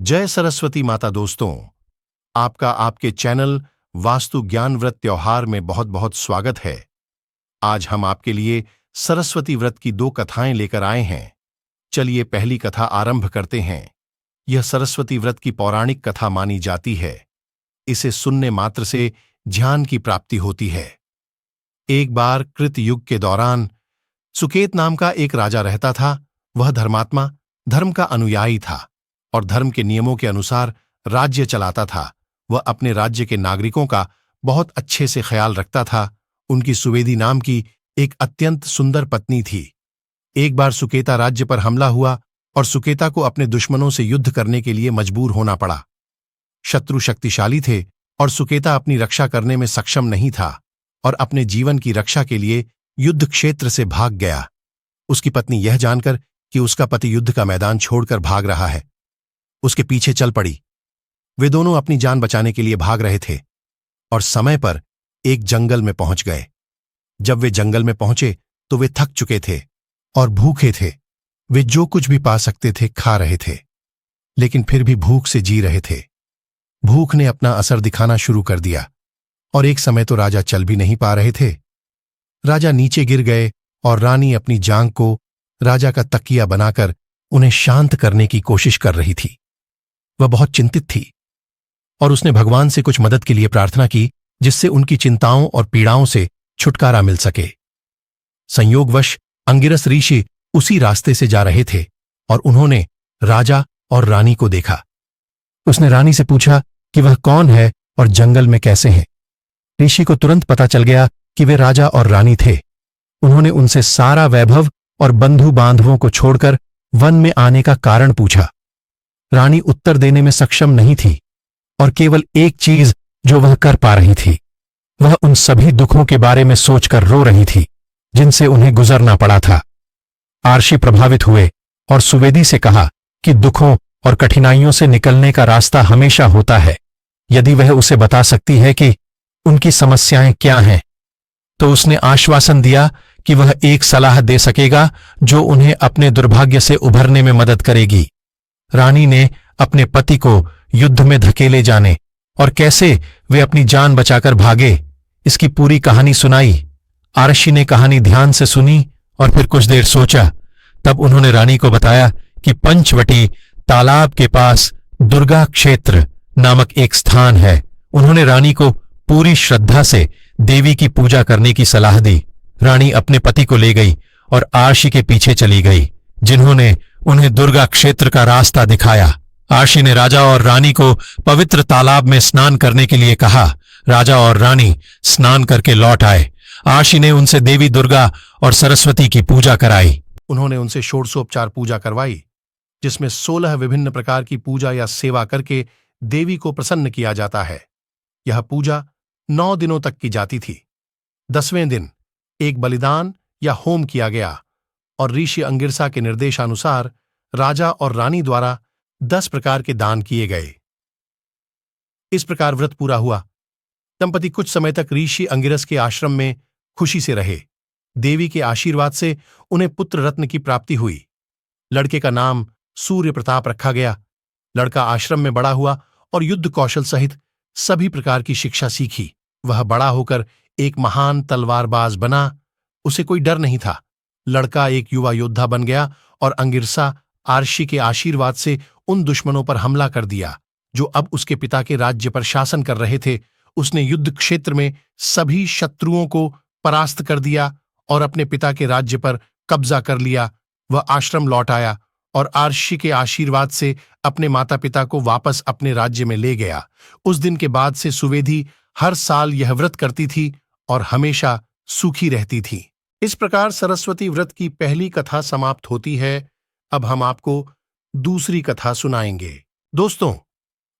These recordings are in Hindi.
जय सरस्वती माता। दोस्तों, आपका आपके चैनल वास्तु ज्ञान व्रत त्योहार में बहुत बहुत स्वागत है। आज हम आपके लिए सरस्वती व्रत की दो कथाएं लेकर आए हैं। चलिए पहली कथा आरंभ करते हैं। यह सरस्वती व्रत की पौराणिक कथा मानी जाती है। इसे सुनने मात्र से ध्यान की प्राप्ति होती है। एक बार कृत युग के दौरान सुकेत नाम का एक राजा रहता था। वह धर्मात्मा, धर्म का अनुयायी था और धर्म के नियमों के अनुसार राज्य चलाता था। वह अपने राज्य के नागरिकों का बहुत अच्छे से ख्याल रखता था। उनकी सुवेदी नाम की एक अत्यंत सुंदर पत्नी थी। एक बार सुकेता राज्य पर हमला हुआ और सुकेता को अपने दुश्मनों से युद्ध करने के लिए मजबूर होना पड़ा। शत्रु शक्तिशाली थे और सुकेता अपनी रक्षा करने में सक्षम नहीं था और अपने जीवन की रक्षा के लिए युद्ध क्षेत्र से भाग गया। उसकी पत्नी यह जानकर कि उसका पति युद्ध का मैदान छोड़कर भाग रहा है, उसके पीछे चल पड़ी। वे दोनों अपनी जान बचाने के लिए भाग रहे थे और समय पर एक जंगल में पहुंच गए। जब वे जंगल में पहुंचे तो वे थक चुके थे और भूखे थे। वे जो कुछ भी पा सकते थे खा रहे थे, लेकिन फिर भी भूख से जी रहे थे। भूख ने अपना असर दिखाना शुरू कर दिया और एक समय तो राजा चल भी नहीं पा रहे थे। राजा नीचे गिर गए और रानी अपनी जांघ को राजा का तकिया बनाकर उन्हें शांत करने की कोशिश कर रही थी। वह बहुत चिंतित थी और उसने भगवान से कुछ मदद के लिए प्रार्थना की, जिससे उनकी चिंताओं और पीड़ाओं से छुटकारा मिल सके। संयोगवश अंगिरस ऋषि उसी रास्ते से जा रहे थे और उन्होंने राजा और रानी को देखा। उसने रानी से पूछा कि वह कौन है और जंगल में कैसे हैं। ऋषि को तुरंत पता चल गया कि वे राजा और रानी थे। उन्होंने उनसे सारा वैभव और बंधु बांधवों को छोड़कर वन में आने का कारण पूछा। रानी उत्तर देने में सक्षम नहीं थी और केवल एक चीज जो वह कर पा रही थी, वह उन सभी दुखों के बारे में सोचकर रो रही थी जिनसे उन्हें गुजरना पड़ा था। आर्षि प्रभावित हुए और सुवेदी से कहा कि दुखों और कठिनाइयों से निकलने का रास्ता हमेशा होता है। यदि वह उसे बता सकती है कि उनकी समस्याएं क्या हैं, तो उसने आश्वासन दिया कि वह एक सलाह दे सकेगा जो उन्हें अपने दुर्भाग्य से उभरने में मदद करेगी। रानी ने अपने पति को युद्ध में धकेले जाने और कैसे वे अपनी जान बचाकर भागे, इसकी पूरी कहानी सुनाई। आर्षि ने कहानी ध्यान से सुनी और फिर कुछ देर सोचा। तब उन्होंने रानी को बताया कि पंचवटी तालाब के पास दुर्गा क्षेत्र नामक एक स्थान है। उन्होंने रानी को पूरी श्रद्धा से देवी की पूजा करने की सलाह दी। रानी अपने पति को ले गई और आर्षि के पीछे चली गई, जिन्होंने उन्हें दुर्गा क्षेत्र का रास्ता दिखाया। आर्षि ने राजा और रानी को पवित्र तालाब में स्नान करने के लिए कहा। राजा और रानी स्नान करके लौट आए। आर्षि ने उनसे देवी दुर्गा और सरस्वती की पूजा कराई। उन्होंने उनसे षोडशोपचार पूजा करवाई, जिसमें 16 विभिन्न प्रकार की पूजा या सेवा करके देवी को प्रसन्न किया जाता है। यह पूजा 9 दिनों तक की जाती थी। 10वें दिन एक बलिदान या होम किया गया और ऋषि अंगिरसा के निर्देशानुसार राजा और रानी द्वारा 10 प्रकार के दान किए गए। इस प्रकार व्रत पूरा हुआ। दंपति कुछ समय तक ऋषि अंगिरस के आश्रम में खुशी से रहे। देवी के आशीर्वाद से उन्हें पुत्र रत्न की प्राप्ति हुई। लड़के का नाम सूर्य प्रताप रखा गया। लड़का आश्रम में बड़ा हुआ और युद्ध कौशल सहित सभी प्रकार की शिक्षा सीखी। वह बड़ा होकर एक महान तलवारबाज बना। उसे कोई डर नहीं था। लड़का एक युवा योद्धा बन गया और अंगिरसा आर्षि के आशीर्वाद से उन दुश्मनों पर हमला कर दिया जो अब उसके पिता के राज्य पर शासन कर रहे थे। उसने युद्ध क्षेत्र में सभी शत्रुओं को परास्त कर दिया और अपने पिता के राज्य पर कब्जा कर लिया। वह आश्रम लौट आया और आर्षि के आशीर्वाद से अपने माता पिता को वापस अपने राज्य में ले गया। उस दिन के बाद से सुवेदी हर साल यह व्रत करती थी और हमेशा सुखी रहती थी। इस प्रकार सरस्वती व्रत की पहली कथा समाप्त होती है। अब हम आपको दूसरी कथा सुनाएंगे। दोस्तों,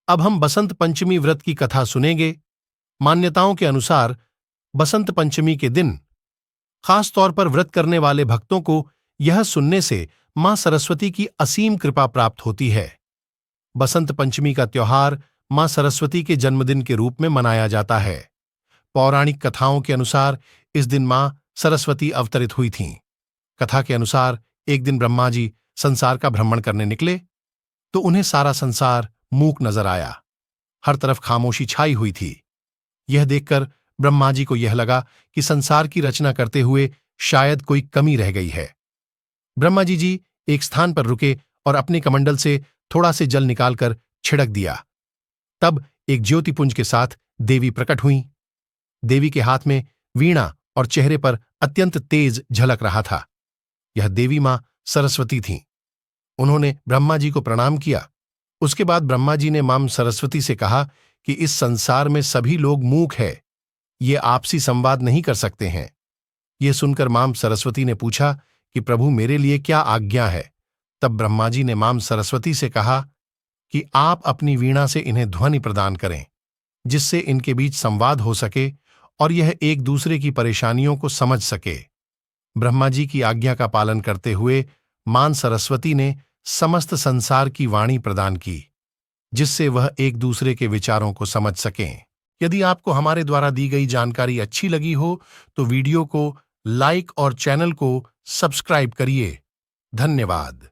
अब हम बसंत पंचमी व्रत की कथा सुनेंगे। मान्यताओं के अनुसार बसंत पंचमी के दिन खास तौर पर व्रत करने वाले भक्तों को यह सुनने से मां सरस्वती की असीम कृपा प्राप्त होती है। बसंत पंचमी का त्योहार मां सरस्वती के जन्मदिन के रूप में मनाया जाता है। पौराणिक कथाओं के अनुसार इस दिन मां सरस्वती अवतरित हुई थीं। कथा के अनुसार एक दिन ब्रह्मा जी संसार का भ्रमण करने निकले। तो उन्हें सारा संसार मूक नजर आया। हर तरफ खामोशी छाई हुई थी। यह देखकर ब्रह्मा जी को यह लगा कि संसार की रचना करते हुए शायद कोई कमी रह गई है। ब्रह्मा जी एक स्थान पर रुके और अपने कमंडल से थोड़ा से जल निकालकर छिड़क दिया। तब एक ज्योतिपुंज के साथ देवी प्रकट हुईं। देवी के हाथ में वीणा और चेहरे पर अत्यंत तेज झलक रहा था। यह देवी मां सरस्वती थीं। उन्होंने ब्रह्मा जी को प्रणाम किया। उसके बाद ब्रह्मा जी ने मां सरस्वती से कहा कि इस संसार में सभी लोग मूक है, ये आपसी संवाद नहीं कर सकते हैं। यह सुनकर मां सरस्वती ने पूछा कि प्रभु मेरे लिए क्या आज्ञा है। तब ब्रह्मा जी ने मां सरस्वती से कहा कि आप अपनी वीणा से इन्हें ध्वनि प्रदान करें, जिससे इनके बीच संवाद हो सके और यह एक दूसरे की परेशानियों को समझ सके। ब्रह्मा जी की आज्ञा का पालन करते हुए मां सरस्वती ने समस्त संसार की वाणी प्रदान की, जिससे वह एक दूसरे के विचारों को समझ सकें। यदि आपको हमारे द्वारा दी गई जानकारी अच्छी लगी हो तो वीडियो को लाइक और चैनल को सब्सक्राइब करिए। धन्यवाद।